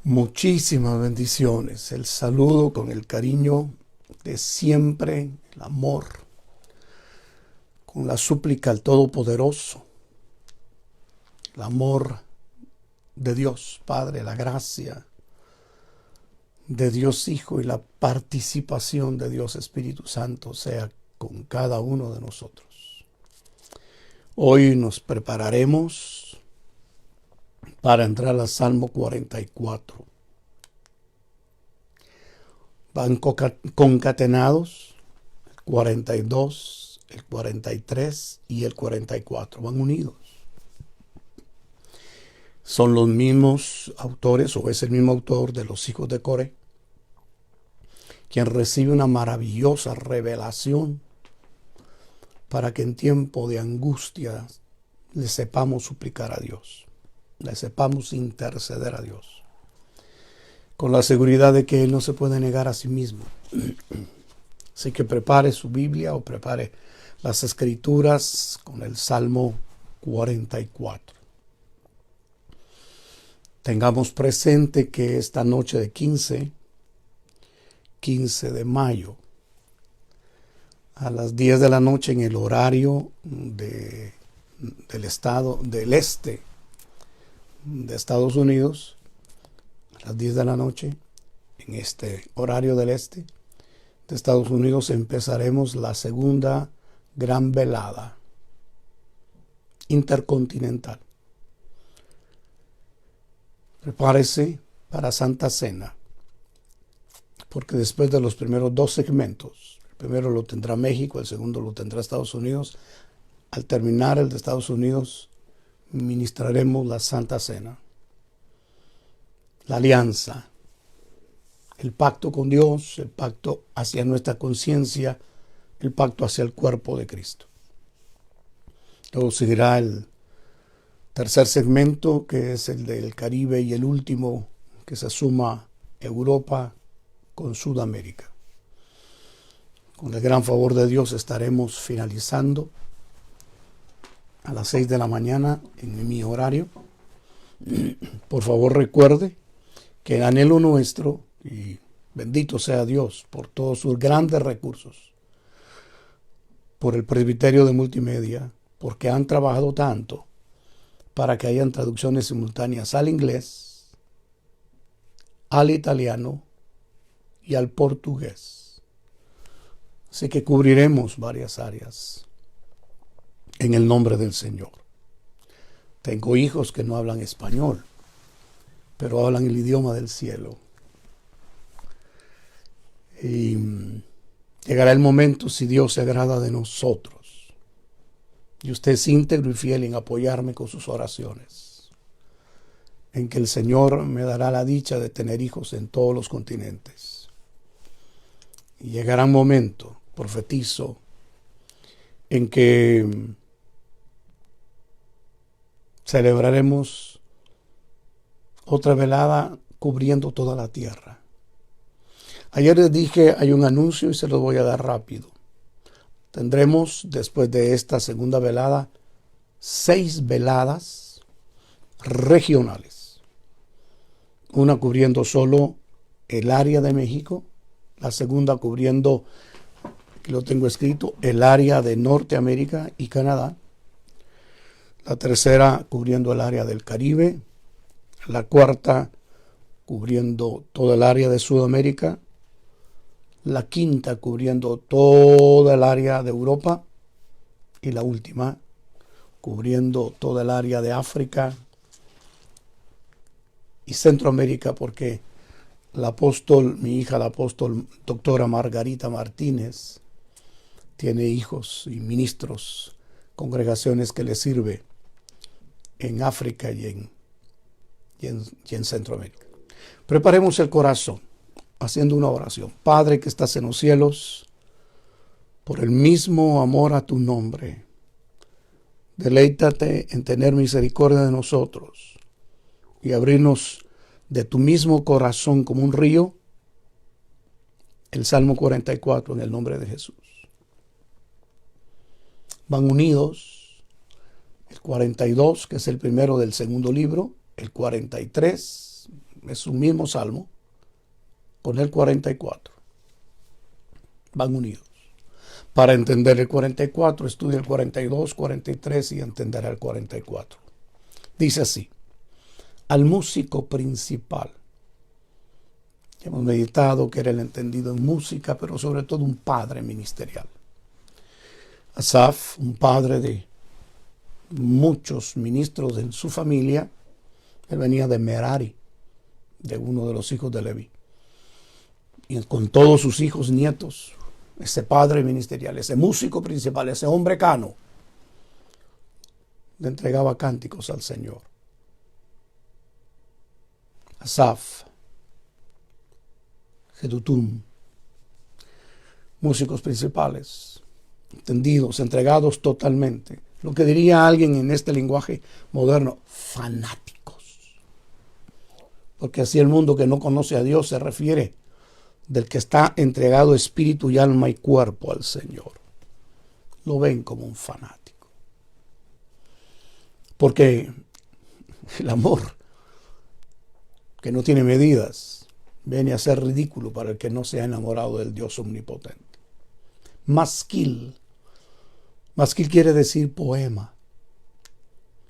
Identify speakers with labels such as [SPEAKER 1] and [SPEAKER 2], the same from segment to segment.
[SPEAKER 1] Muchísimas bendiciones. El saludo con el cariño de siempre, el amor, con la súplica al Todopoderoso, el amor de Dios Padre, la gracia de Dios Hijo y la participación de Dios Espíritu Santo sea con cada uno de nosotros. Hoy nos prepararemos para entrar al Salmo 44. Van concatenados el 42, el 43 y el 44. Van unidos. Son los mismos autores, o es el mismo autor de los hijos de Coré, quien recibe una maravillosa revelación para que en tiempo de angustia le sepamos suplicar a Dios, le sepamos interceder a Dios, con la seguridad de que Él no se puede negar a sí mismo. Así que prepare su Biblia o prepare las Escrituras con el Salmo 44. Tengamos presente que esta noche de 15 de mayo, a las 10 de la noche en el horario del estado del este de Estados Unidos, a las 10 de la noche, en este horario del este de Estados Unidos, empezaremos la segunda gran velada intercontinental. Prepárese para Santa Cena, porque después de los primeros dos segmentos, el primero lo tendrá México, el segundo lo tendrá Estados Unidos. Al terminar el de Estados Unidos, ministraremos la Santa Cena, la alianza, el pacto con Dios, el pacto hacia nuestra conciencia, el pacto hacia el cuerpo de Cristo. Luego seguirá el tercer segmento, que es el del Caribe, y el último, que se suma Europa con Sudamérica. Con el gran favor de Dios estaremos finalizando a las 6 de la mañana en mi horario. Por favor, recuerde que el anhelo nuestro, y bendito sea Dios por todos sus grandes recursos, por el presbiterio de multimedia, porque han trabajado tanto para que hayan traducciones simultáneas al inglés, al italiano y al portugués. Así que cubriremos varias áreas en el nombre del Señor. Tengo hijos que no hablan español, pero hablan el idioma del cielo. Y llegará el momento, si Dios se agrada de nosotros, y usted es íntegro y fiel en apoyarme con sus oraciones, en que el Señor me dará la dicha de tener hijos en todos los continentes. Y llegará un momento, profetizo, en que celebraremos otra velada cubriendo toda la tierra. Ayer les dije, hay un anuncio y se lo voy a dar rápido. Tendremos, después de esta segunda velada, 6 veladas regionales. Una cubriendo solo el área de México, la segunda cubriendo, aquí lo tengo escrito, el área de Norteamérica y Canadá, la tercera cubriendo el área del Caribe, la cuarta cubriendo todo el área de Sudamérica, la quinta cubriendo toda el área de Europa y la última cubriendo toda el área de África y Centroamérica, porque mi hija la apóstol doctora Margarita Martínez, tiene hijos y ministros, congregaciones que le sirve en África y en Centroamérica. Preparemos el corazón haciendo una oración. Padre que estás en los cielos, por el mismo amor a tu nombre, deleítate en tener misericordia de nosotros y abrirnos de tu mismo corazón como un río. El Salmo 44 en el nombre de Jesús. Van unidos el 42, que es el primero del segundo libro, el 43, es un mismo salmo, con el 44. Van unidos. Para entender el 44, estudia el 42, 43 y entenderá el 44. Dice así: al músico principal. Hemos meditado que era el entendido en música, pero sobre todo un padre ministerial. Asaf, un padre de muchos ministros en su familia. Él venía de Merari, de uno de los hijos de Leví. Y con todos sus hijos, nietos, ese padre ministerial, ese músico principal, ese hombre cano, le entregaba cánticos al Señor. Asaf, Jedutum, músicos principales, entendidos, entregados totalmente. Lo que diría alguien en este lenguaje moderno, fanáticos. Porque así el mundo que no conoce a Dios se refiere del que está entregado espíritu y alma y cuerpo al Señor. Lo ven como un fanático. Porque el amor, que no tiene medidas, viene a ser ridículo para el que no se ha enamorado del Dios omnipotente. Masquil. Masquil quiere decir poema.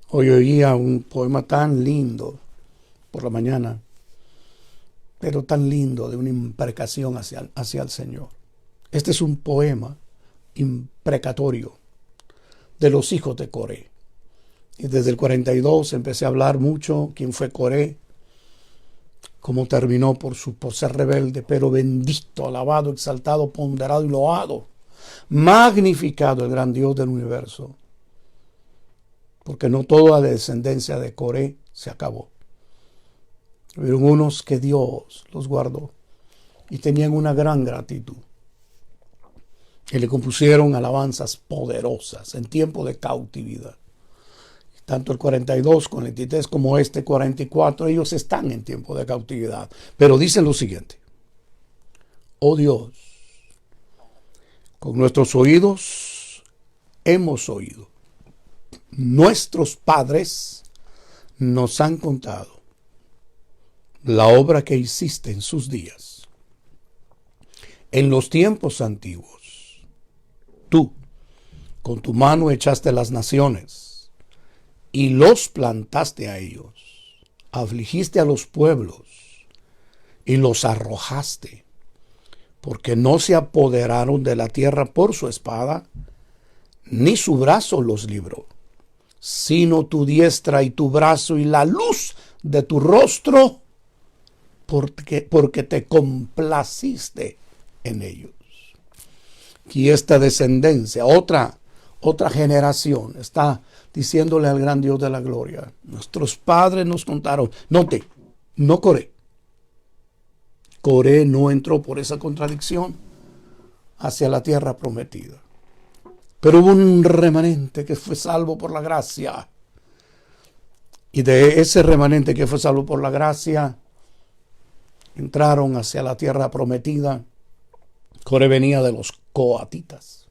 [SPEAKER 1] Hoy oía un poema tan lindo por la mañana, pero tan lindo, de una imprecación hacia el Señor. Este es un poema imprecatorio de los hijos de Coré. Y desde el 42 empecé a hablar mucho quién fue Coré, cómo terminó por ser rebelde, pero bendito, alabado, exaltado, ponderado y loado, magnificado el gran Dios del universo. Porque no toda la descendencia de Coré se acabó. Hubieron unos que Dios los guardó y tenían una gran gratitud. Y le compusieron alabanzas poderosas en tiempo de cautividad. Tanto el 42, 43 como este 44, ellos están en tiempo de cautividad. Pero dicen lo siguiente: oh Dios, con nuestros oídos hemos oído. Nuestros padres nos han contado la obra que hiciste en sus días. En los tiempos antiguos, tú, con tu mano echaste las naciones y los plantaste a ellos. Afligiste a los pueblos y los arrojaste, porque no se apoderaron de la tierra por su espada, ni su brazo los libró, sino tu diestra y tu brazo y la luz de tu rostro, porque te complaciste en ellos. Y esta descendencia, otra generación, está diciéndole al gran Dios de la gloria: nuestros padres nos contaron. Note, no Coré. Coré no entró por esa contradicción hacia la tierra prometida. Pero hubo un remanente que fue salvo por la gracia. Y de ese remanente que fue salvo por la gracia, entraron hacia la tierra prometida. Coré venía de los coatitas.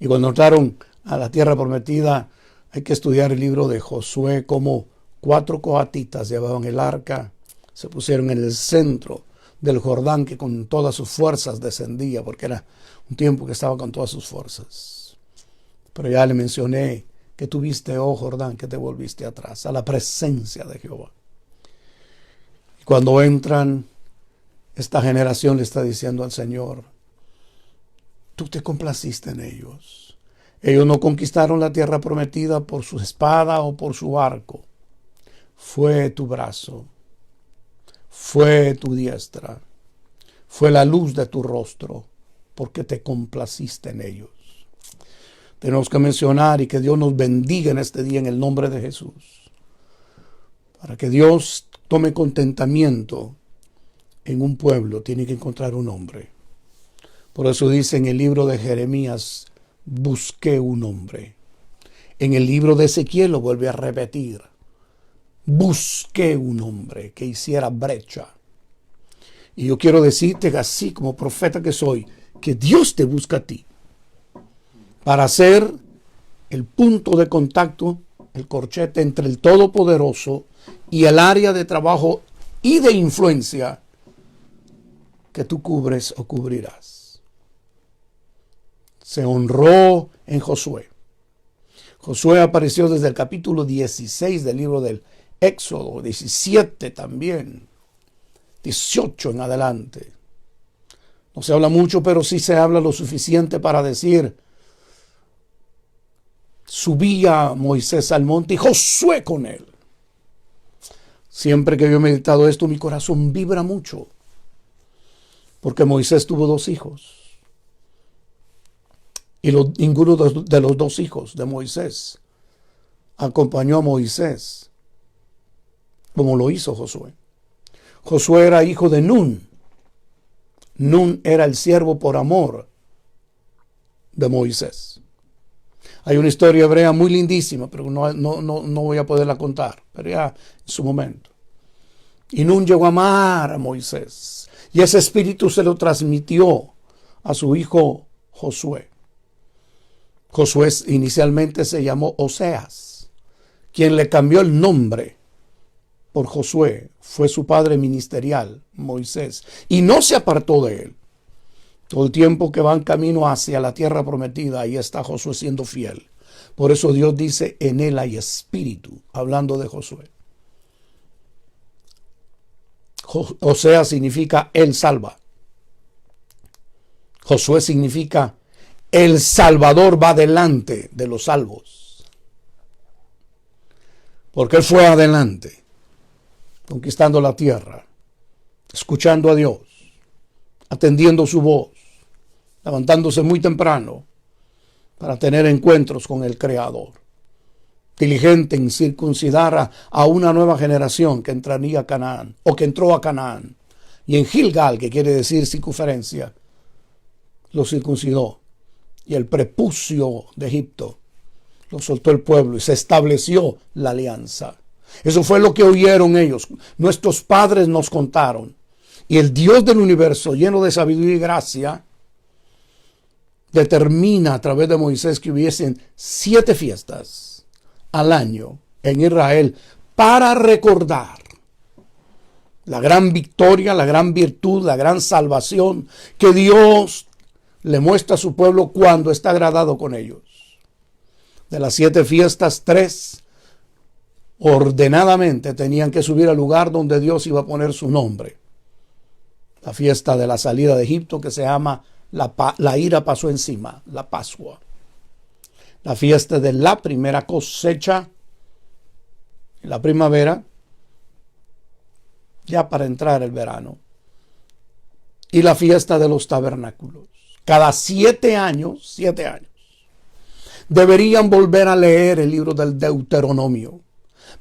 [SPEAKER 1] Y cuando entraron a la tierra prometida, hay que estudiar el libro de Josué, como 4 coatitas llevaban el arca, se pusieron en el centro del Jordán, que con todas sus fuerzas descendía, porque era un tiempo que estaba con todas sus fuerzas. Pero ya le mencioné que tuviste, oh Jordán, que te volviste atrás, a la presencia de Jehová. Y cuando entran, esta generación le está diciendo al Señor: tú te complaciste en ellos. Ellos no conquistaron la tierra prometida por su espada o por su arco. Fue tu brazo, fue tu diestra, fue la luz de tu rostro, porque te complaciste en ellos. Tenemos que mencionar, y que Dios nos bendiga en este día en el nombre de Jesús, para que Dios tome contentamiento en un pueblo, tiene que encontrar un hombre. Por eso dice en el libro de Jeremías: busqué un hombre. En el libro de Ezequiel lo vuelve a repetir: busqué un hombre que hiciera brecha. Y yo quiero decirte que, así como profeta que soy, que Dios te busca a ti para ser el punto de contacto, el corchete entre el Todopoderoso y el área de trabajo y de influencia que tú cubres o cubrirás. Se honró en Josué. Josué apareció desde el capítulo 16 del libro del Éxodo, 17 también, 18 en adelante. No se habla mucho, pero sí se habla lo suficiente para decir: subía Moisés al monte y Josué con él. Siempre que yo he meditado esto, mi corazón vibra mucho, porque Moisés tuvo 2 hijos. Y ninguno de los 2 hijos de Moisés acompañó a Moisés como lo hizo Josué. Josué era hijo de Nun. Nun era el siervo por amor de Moisés. Hay una historia hebrea muy lindísima, pero no voy a poderla contar, pero ya en su momento. Y Nun llegó a amar a Moisés, y ese espíritu se lo transmitió a su hijo Josué. Josué inicialmente se llamó Oseas. Quien le cambió el nombre por Josué fue su padre ministerial, Moisés, y no se apartó de él. Todo el tiempo que van camino hacia la tierra prometida, ahí está Josué siendo fiel. Por eso Dios dice: en él hay espíritu, hablando de Josué. Oseas significa él salva. Josué significa el Salvador va delante de los salvos. Porque él fue adelante, conquistando la tierra, escuchando a Dios, atendiendo su voz, levantándose muy temprano para tener encuentros con el Creador, diligente en circuncidar a una nueva generación que entraría a Canaán, o que entró a Canaán, y en Gilgal, que quiere decir circunferencia, lo circuncidó, y el prepucio de Egipto lo soltó el pueblo, y se estableció la alianza. Eso fue lo que oyeron ellos. Nuestros padres nos contaron. Y el Dios del universo, lleno de sabiduría y gracia, determina a través de Moisés que hubiesen 7 fiestas al año en Israel para recordar la gran victoria, la gran virtud, la gran salvación que Dios le muestra a su pueblo cuando está agradado con ellos. De las 7 fiestas, 3 ordenadamente tenían que subir al lugar donde Dios iba a poner su nombre. La fiesta de la salida de Egipto, que se llama la ira pasó encima, la Pascua. La fiesta de la primera cosecha, la primavera, ya para entrar el verano. Y la fiesta de los tabernáculos. Cada 7 años, deberían volver a leer el libro del Deuteronomio,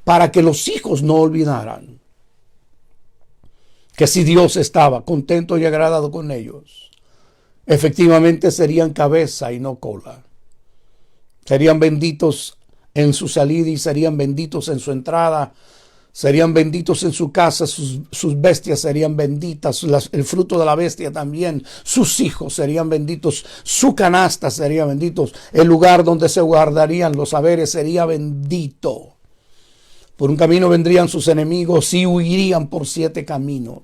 [SPEAKER 1] para que los hijos no olvidaran que si Dios estaba contento y agradado con ellos, efectivamente serían cabeza y no cola. Serían benditos en su salida y serían benditos en su entrada. Serían benditos en su casa, sus bestias serían benditas, el fruto de la bestia también, sus hijos serían benditos, su canasta sería benditos, el lugar donde se guardarían los haberes sería bendito. Por un camino vendrían sus enemigos y huirían por 7 caminos.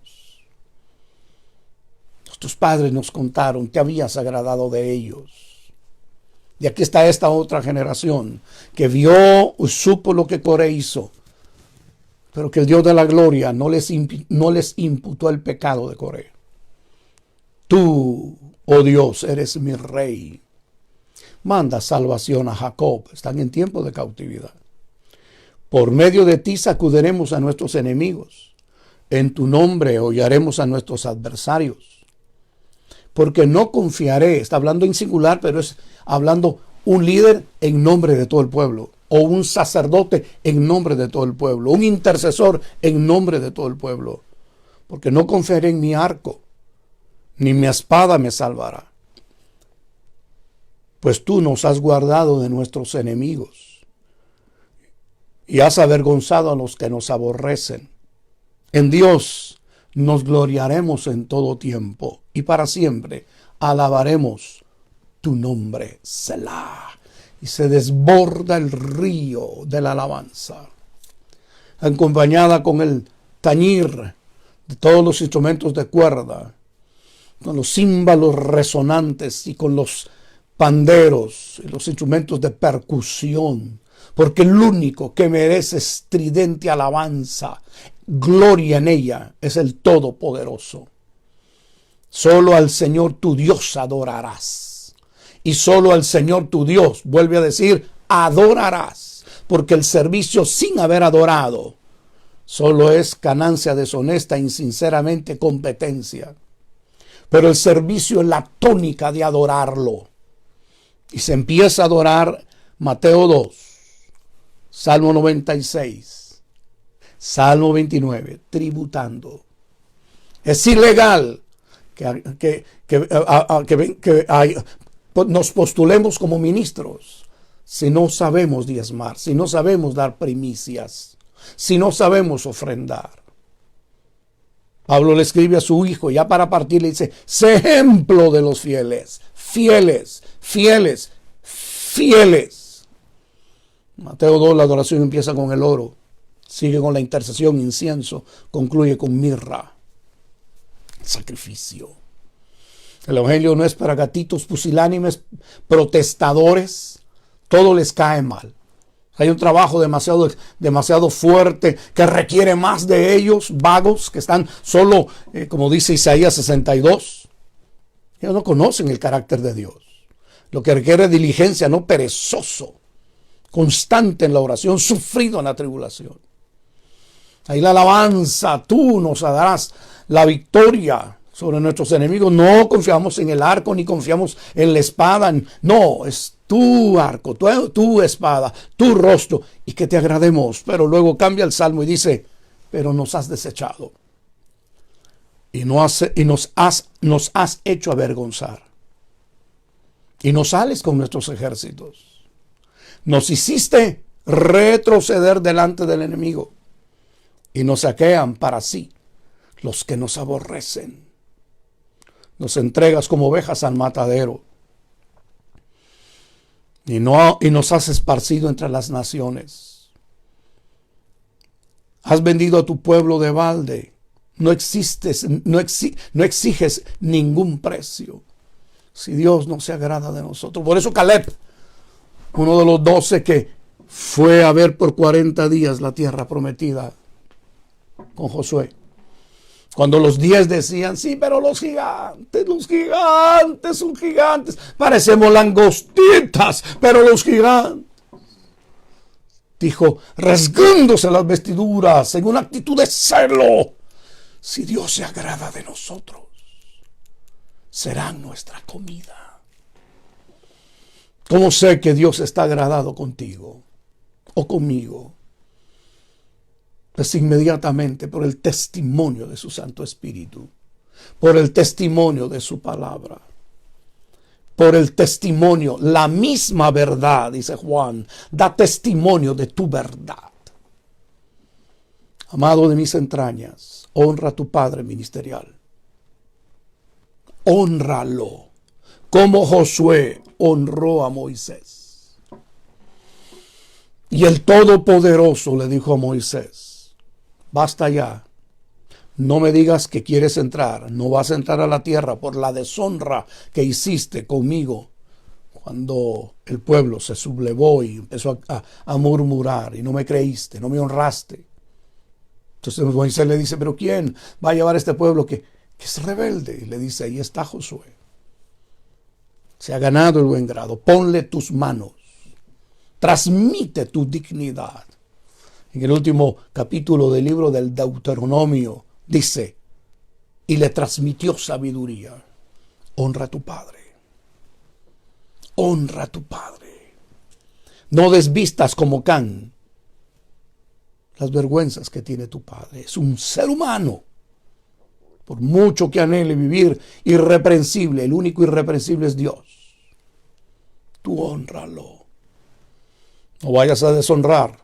[SPEAKER 1] Nuestros padres nos contaron, te habías agradado de ellos. Y aquí está esta otra generación que vio y supo lo que Coré hizo. Pero que el Dios de la gloria no les imputó el pecado de Coré. Tú, oh Dios, eres mi rey. Manda salvación a Jacob. Están en tiempo de cautividad. Por medio de ti sacudiremos a nuestros enemigos. En tu nombre hollaremos a nuestros adversarios. Porque no confiaré. Está hablando en singular, pero es hablando un líder en nombre de todo el pueblo. O un sacerdote en nombre de todo el pueblo, un intercesor en nombre de todo el pueblo. Porque no confiaré en mi arco, ni mi espada me salvará. Pues tú nos has guardado de nuestros enemigos y has avergonzado a los que nos aborrecen. En Dios nos gloriaremos en todo tiempo y para siempre alabaremos tu nombre, Selah. Y se desborda el río de la alabanza, acompañada con el tañir de todos los instrumentos de cuerda, con los címbalos resonantes y con los panderos y los instrumentos de percusión, porque el único que merece estridente alabanza, gloria en ella, es el Todopoderoso. Solo al Señor tu Dios adorarás. Y solo al Señor tu Dios, vuelve a decir, adorarás. Porque el servicio sin haber adorado solo es ganancia deshonesta, insinceramente competencia. Pero el servicio es la tónica de adorarlo. Y se empieza a adorar Mateo 2, Salmo 96, Salmo 29, tributando. Es ilegal que nos postulemos como ministros si no sabemos diezmar, si no sabemos dar primicias, si no sabemos ofrendar. Pablo le escribe a su hijo, ya para partir le dice, sé ejemplo de los fieles, fieles, fieles, fieles. Mateo 2, la adoración empieza con el oro, sigue con la intercesión, incienso, concluye con mirra, sacrificio. El evangelio no es para gatitos pusilánimes, protestadores, todo les cae mal. Hay un trabajo demasiado fuerte que requiere más de ellos, vagos, que están solo, como dice Isaías 62. Ellos no conocen el carácter de Dios. Lo que requiere diligencia, no perezoso, constante en la oración, sufrido en la tribulación. Ahí la alabanza, tú nos darás la victoria sobre nuestros enemigos. No confiamos en el arco, ni confiamos en la espada. No, es tu arco, tu espada, tu rostro, y que te agrademos. Pero luego cambia el salmo y dice, pero nos has desechado y nos has hecho avergonzar, y no sales con nuestros ejércitos. Nos hiciste retroceder delante del enemigo, y nos saquean para sí los que nos aborrecen. Nos entregas como ovejas al matadero, y nos has esparcido entre las naciones. Has vendido a tu pueblo de balde. No exiges ningún precio. Si Dios no se agrada de nosotros. Por eso Caleb, uno de los 12 que fue a ver por 40 días la tierra prometida con Josué, cuando los 10 decían, sí, pero los gigantes son gigantes. Parecemos langostitas, pero los gigantes. Dijo, rasgándose las vestiduras en una actitud de celo, si Dios se agrada de nosotros, serán nuestra comida. ¿Cómo sé que Dios está agradado contigo o conmigo? Pues inmediatamente por el testimonio de su Santo Espíritu, por el testimonio de su palabra, por el testimonio, la misma verdad, dice Juan, da testimonio de tu verdad. Amado de mis entrañas, honra a tu padre ministerial. Hónralo, como Josué honró a Moisés. Y el Todopoderoso le dijo a Moisés, basta ya, no me digas que quieres entrar, no vas a entrar a la tierra por la deshonra que hiciste conmigo cuando el pueblo se sublevó y empezó a murmurar y no me creíste, no me honraste. Entonces Moisés le dice, pero ¿quién va a llevar a este pueblo que es rebelde? Y le dice, ahí está Josué. Se ha ganado el buen grado, ponle tus manos, transmite tu dignidad. En el último capítulo del libro del Deuteronomio dice, y le transmitió sabiduría. Honra a tu padre. Honra a tu padre. No desvistas como Can las vergüenzas que tiene tu padre. Es un ser humano. Por mucho que anhele vivir irreprensible, el único irreprensible es Dios. Tú hónralo. No vayas a deshonrar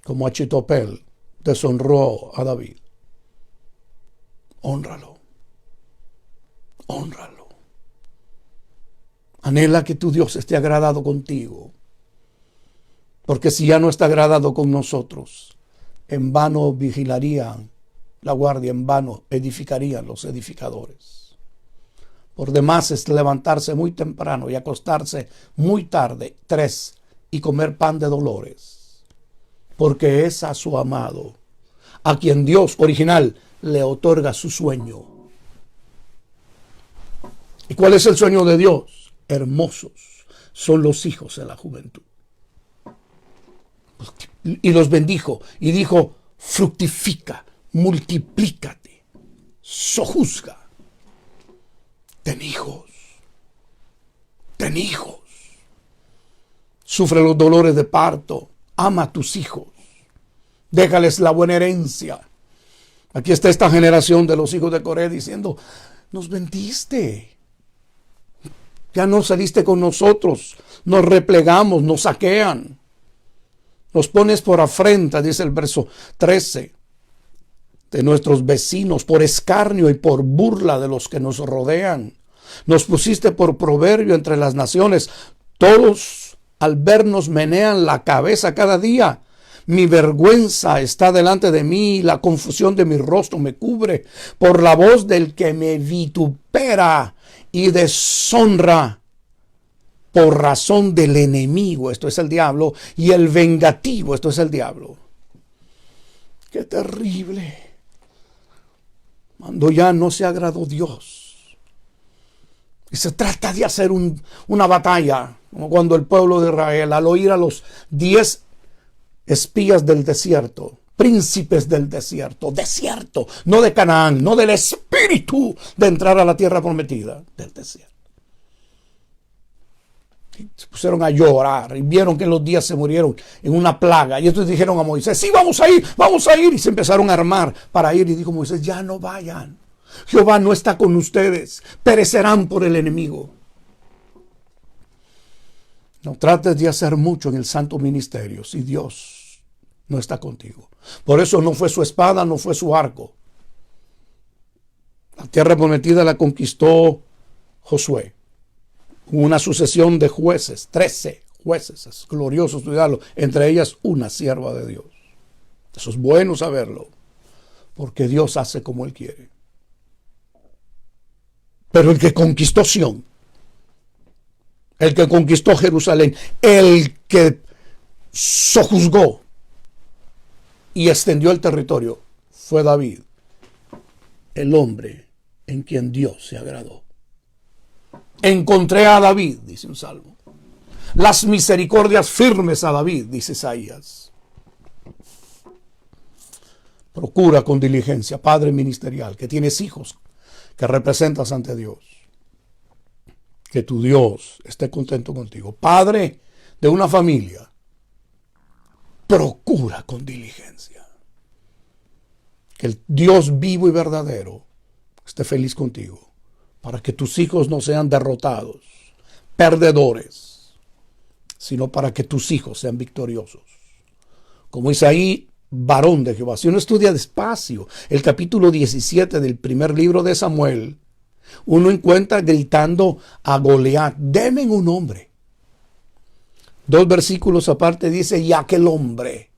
[SPEAKER 1] como Achitopel deshonró a David. Hónralo. Hónralo. Anhela que tu Dios esté agradado contigo. Porque si ya no está agradado con nosotros, en vano vigilarían la guardia, en vano edificarían los edificadores. Por demás es levantarse muy temprano y acostarse muy tarde, 3, y comer pan de dolores, porque es a su amado, a quien Dios original le otorga su sueño. ¿Y cuál es el sueño de Dios? Hermosos son los hijos de la juventud. Y los bendijo y dijo: fructifica, multiplícate, sojuzga, ten hijos, ten hijos. Sufre los dolores de parto, ama a tus hijos, déjales la buena herencia. Aquí está esta generación de los hijos de Coré diciendo: nos vendiste, ya no saliste con nosotros, nos replegamos, nos saquean, nos pones por afrenta, dice el verso 13, de nuestros vecinos, por escarnio y por burla de los que nos rodean. Nos pusiste por proverbio entre las naciones, todos al vernos menean la cabeza cada día. Mi vergüenza está delante de mí, la confusión de mi rostro me cubre, por la voz del que me vitupera y deshonra, por razón del enemigo, esto es el diablo, y el vengativo, esto es el diablo. ¡Qué terrible! Cuando ya no se agradó Dios. Y se trata de hacer una batalla, como cuando el pueblo de Israel, al oír a los 10 espías del desierto, príncipes del desierto, no de Canaán, no del espíritu de entrar a la tierra prometida, del desierto. Y se pusieron a llorar y vieron que los días se murieron en una plaga. Y entonces dijeron a Moisés: sí, vamos a ir. Y se empezaron a armar para ir. Y dijo Moisés: ya no vayan. Jehová no está con ustedes. Perecerán por el enemigo. No trates de hacer mucho en el santo ministerio si Dios no está contigo. Por eso no fue su espada, no fue su arco. La tierra prometida la conquistó Josué. Una sucesión de jueces, 13 jueces, es glorioso estudiarlo, entre ellas una sierva de Dios. Eso es bueno saberlo, porque Dios hace como Él quiere. Pero el que conquistó Sión, el que conquistó Jerusalén, el que sojuzgó y extendió el territorio, fue David, el hombre en quien Dios se agradó. Encontré a David, dice un salmo. Las misericordias firmes a David, dice Isaías. Procura con diligencia, padre ministerial, que tienes hijos que representas ante Dios, que tu Dios esté contento contigo. Padre de una familia, procura con diligencia que el Dios vivo y verdadero esté feliz contigo, para que tus hijos no sean derrotados, perdedores, sino para que tus hijos sean victoriosos. Como Isaí, varón de Jehová. Si uno estudia despacio el capítulo 17 del primer libro de Samuel, uno encuentra gritando a Goliat: deme un hombre. 2 versículos aparte dice: y aquel hombre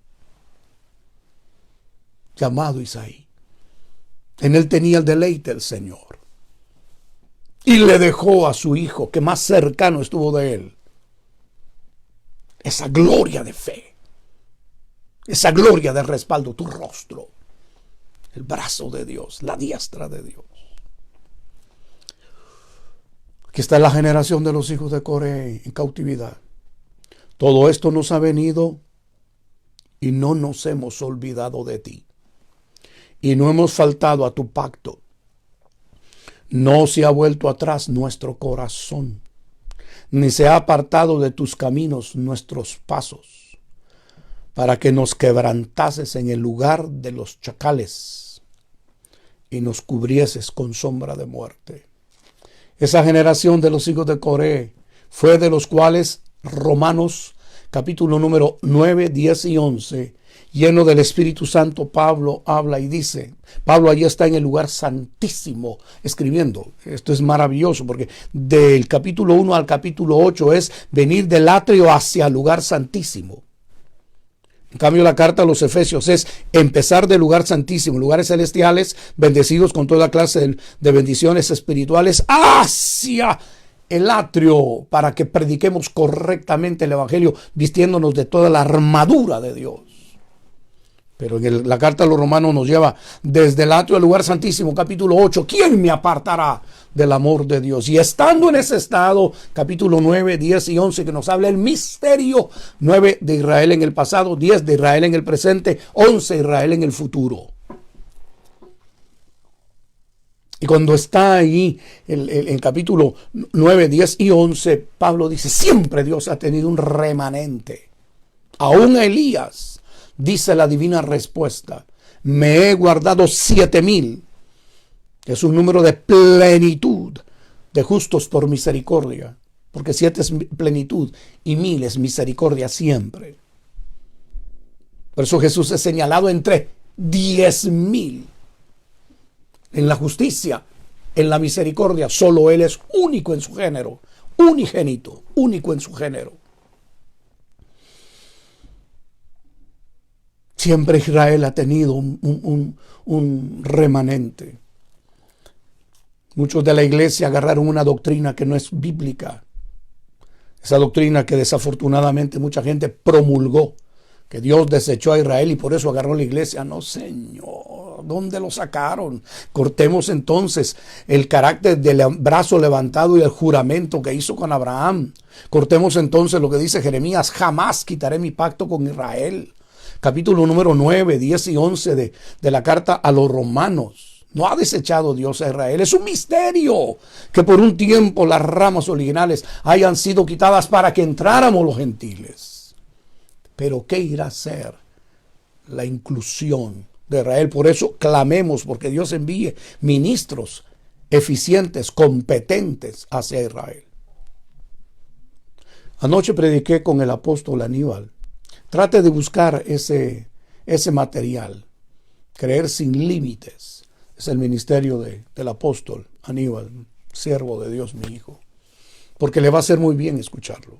[SPEAKER 1] llamado Isaí, en él tenía el deleite del Señor. Y le dejó a su hijo, que más cercano estuvo de él, esa gloria de fe, esa gloria de respaldo, tu rostro, el brazo de Dios, la diestra de Dios. Aquí está la generación de los hijos de Coré en cautividad. Todo esto nos ha venido y no nos hemos olvidado de ti. Y no hemos faltado a tu pacto. No se ha vuelto atrás nuestro corazón, ni se ha apartado de tus caminos nuestros pasos, para que nos quebrantases en el lugar de los chacales y nos cubrieses con sombra de muerte. Esa generación de los hijos de Coré fue de los cuales Romanos capítulo número 9, 10 y 11, lleno del Espíritu Santo, Pablo habla y dice, Pablo allí está en el lugar santísimo escribiendo. Esto es maravilloso porque del capítulo 1 al capítulo 8 es venir del atrio hacia el lugar santísimo. En cambio, la carta a los Efesios es empezar del lugar santísimo, lugares celestiales, bendecidos con toda clase de bendiciones espirituales, hacia el atrio, para que prediquemos correctamente el evangelio, vistiéndonos de toda la armadura de Dios. Pero en la carta a los Romanos nos lleva desde el atrio al lugar santísimo, capítulo 8. ¿Quién me apartará del amor de Dios? Y estando en ese estado, capítulo 9, 10 y 11, que nos habla el misterio. 9 de Israel en el pasado, 10 de Israel en el presente, 11 de Israel en el futuro. Y cuando está ahí el capítulo 9, 10 y 11, Pablo dice, siempre Dios ha tenido un remanente. Aún a Elías, dice la divina respuesta, me he guardado 7,000, que es un número de plenitud de justos por misericordia, porque 7 es plenitud y 1,000 es misericordia siempre. Por eso Jesús es señalado entre 10,000. En la justicia, en la misericordia, solo Él es único en su género, unigénito, único en su género. Siempre Israel ha tenido un remanente. Muchos de la iglesia agarraron una doctrina que no es bíblica. Esa doctrina que desafortunadamente mucha gente promulgó, que Dios desechó a Israel y por eso agarró la iglesia. No, Señor, ¿dónde lo sacaron? Cortemos entonces el carácter del brazo levantado y el juramento que hizo con Abraham. Cortemos entonces lo que dice Jeremías, jamás quitaré mi pacto con Israel. Capítulo número 9, 10 y 11 de la carta a los Romanos. No ha desechado Dios a Israel. Es un misterio que por un tiempo las ramas originales hayan sido quitadas para que entráramos los gentiles. Pero ¿qué irá a ser la inclusión de Israel? Por eso clamemos porque Dios envíe ministros eficientes, competentes hacia Israel. Anoche prediqué con el apóstol Aníbal. Trate de buscar ese material. Creer sin límites. Es el ministerio del apóstol Aníbal, siervo de Dios, mi hijo. Porque le va a hacer muy bien escucharlo.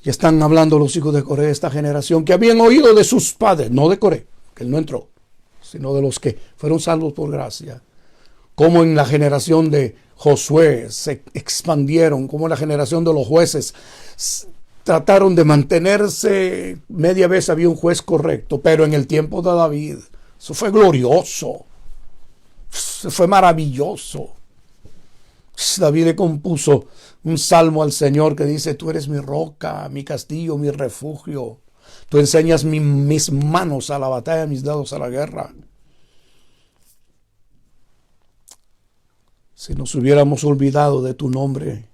[SPEAKER 1] Y están hablando los hijos de Coré, esta generación, que habían oído de sus padres, no de Coré, que él no entró, sino de los que fueron salvos por gracia. Cómo en la generación de Josué se expandieron, cómo en la generación de los jueces trataron de mantenerse. Media vez había un juez correcto, pero en el tiempo de David, eso fue glorioso, eso fue maravilloso. David le compuso un salmo al Señor que dice, tú eres mi roca, mi castillo, mi refugio. Tú enseñas mis manos a la batalla, mis dedos a la guerra. Si nos hubiéramos olvidado de tu nombre,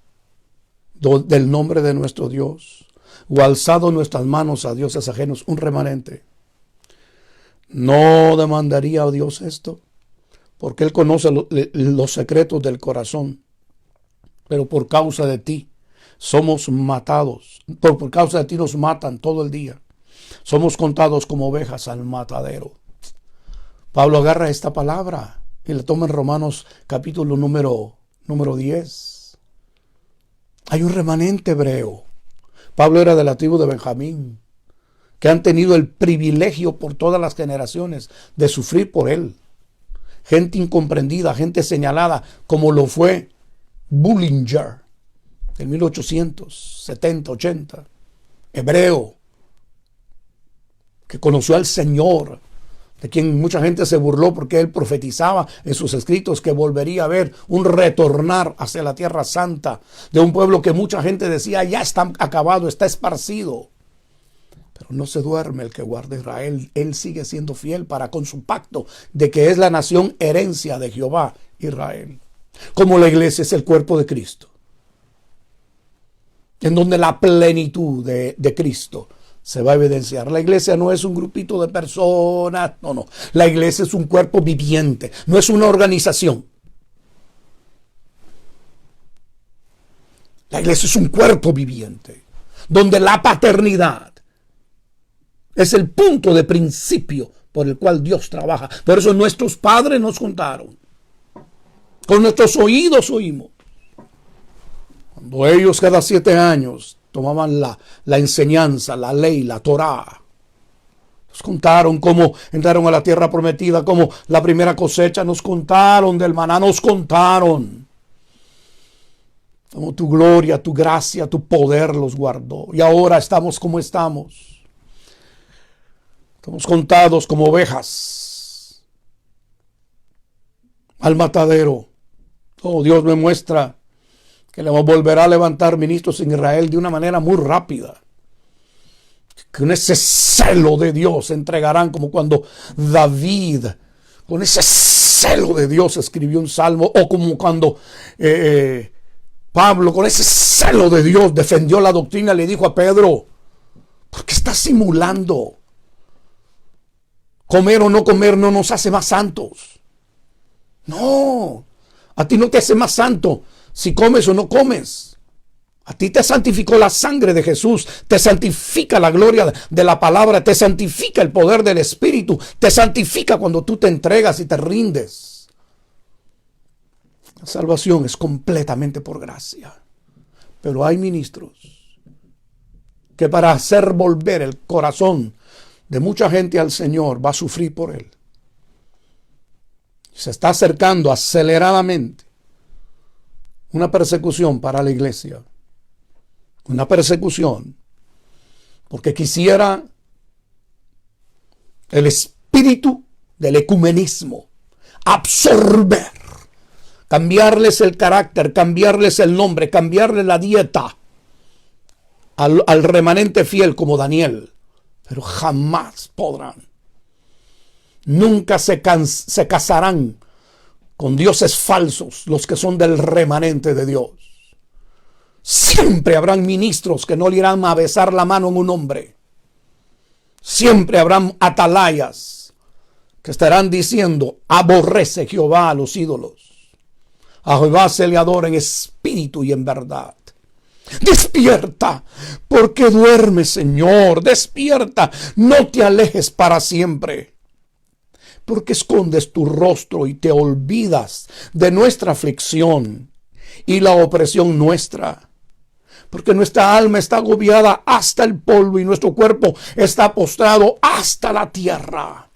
[SPEAKER 1] del nombre de nuestro Dios, o alzado nuestras manos a dioses ajenos, un remanente, ¿no demandaría a Dios esto? Porque Él conoce los secretos del corazón. Pero por causa de ti somos matados. Por causa de ti nos matan todo el día. Somos contados como ovejas al matadero. Pablo agarra esta palabra y la toma en Romanos capítulo número 10. Hay un remanente hebreo. Pablo era de la tribu de Benjamín, que han tenido el privilegio por todas las generaciones de sufrir por él. Gente incomprendida, gente señalada, como lo fue Bullinger, en 1870-80, hebreo, que conoció al Señor, de quien mucha gente se burló porque él profetizaba en sus escritos que volvería a haber un retornar hacia la tierra santa de un pueblo que mucha gente decía ya está acabado, está esparcido. Pero no se duerme el que guarda Israel. Él sigue siendo fiel para con su pacto de que es la nación herencia de Jehová, Israel. Como la iglesia es el cuerpo de Cristo, en donde la plenitud de Cristo se va a evidenciar. La iglesia no es un grupito de personas, no. La iglesia es un cuerpo viviente, no es una organización. La iglesia es un cuerpo viviente, donde la paternidad es el punto de principio por el cual Dios trabaja. Por eso nuestros padres nos contaron. Con nuestros oídos oímos. Cuando ellos cada 7 años tomaban la enseñanza, la ley, la Torá. Nos contaron cómo entraron a la tierra prometida, cómo la primera cosecha, nos contaron del maná, nos contaron cómo tu gloria, tu gracia, tu poder los guardó. Y ahora estamos como estamos. Estamos contados como ovejas al matadero. Oh, Dios me muestra que le volverá a levantar ministros en Israel de una manera muy rápida. Con ese celo de Dios se entregarán, como cuando David, con ese celo de Dios, escribió un salmo, o como cuando Pablo, con ese celo de Dios, defendió la doctrina, le dijo a Pedro: ¿por qué estás simulando? Comer o no comer no nos hace más santos. No, a ti no te hace más santo si comes o no comes. A ti te santificó la sangre de Jesús, te santifica la gloria de la palabra, te santifica el poder del Espíritu, te santifica cuando tú te entregas y te rindes. La salvación es completamente por gracia. Pero hay ministros que para hacer volver el corazón de mucha gente al Señor va a sufrir por él. Se está acercando aceleradamente una persecución para la iglesia. Una persecución, porque quisiera el espíritu del ecumenismo absorber, cambiarles el carácter, cambiarles el nombre, cambiarles la dieta al remanente fiel como Daniel, pero jamás podrán. Nunca se casarán con dioses falsos los que son del remanente de Dios. Siempre habrán ministros que no le irán a besar la mano en un hombre. Siempre habrán atalayas que estarán diciendo: aborrece Jehová a los ídolos. A Jehová se le adora en espíritu y en verdad. Despierta, porque duermes, Señor. Despierta, no te alejes para siempre. Porque escondes tu rostro y te olvidas de nuestra aflicción y la opresión nuestra. Porque nuestra alma está agobiada hasta el polvo y nuestro cuerpo está postrado hasta la tierra.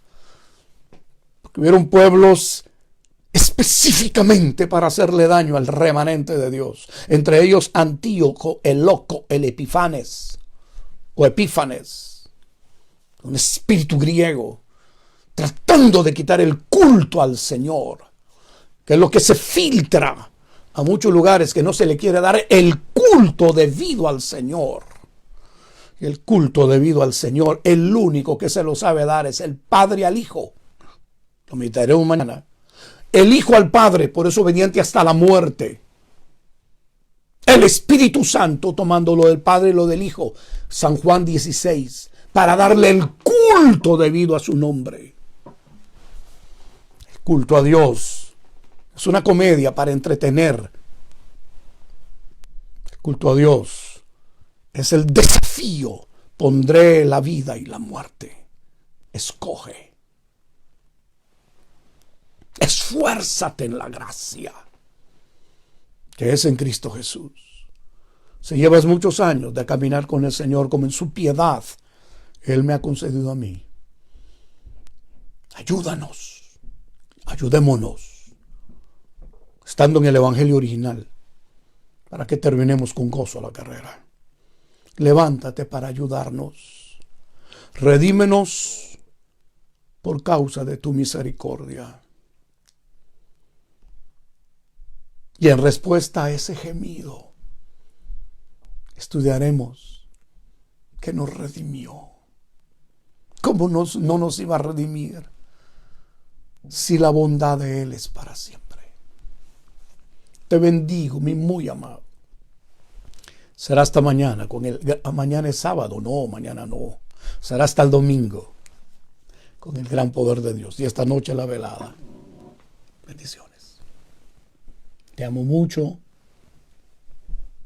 [SPEAKER 1] Porque hubieron pueblos específicamente para hacerle daño al remanente de Dios. Entre ellos Antíoco el loco, el Epífanes, un espíritu griego, tratando de quitar el culto al Señor, que es lo que se filtra a muchos lugares, que no se le quiere dar el culto debido al Señor. El culto debido al Señor, el único que se lo sabe dar es el Padre al Hijo. Lo meditaremos mañana. El Hijo al Padre, por eso obediente hasta la muerte. El Espíritu Santo tomando lo del Padre y lo del Hijo. San Juan 16, para darle el culto debido a su nombre. El culto a Dios es una comedia para entretener. El culto a Dios es el desafío. Pondré la vida y la muerte. Escoge. Esfuérzate en la gracia que es en Cristo Jesús. Si llevas muchos años de caminar con el Señor, como en su piedad Él me ha concedido a mí, ayúdanos, ayudémonos, estando en el Evangelio original, para que terminemos con gozo la carrera. Levántate para ayudarnos. Redímenos por causa de tu misericordia. Y en respuesta a ese gemido, estudiaremos que nos redimió. ¿Cómo no nos iba a redimir si la bondad de Él es para siempre? Te bendigo, mi muy amado. Será hasta mañana. Mañana es sábado. No, mañana no. Será hasta el domingo. Con el gran poder de Dios. Y esta noche la velada. Bendiciones. Te amo mucho.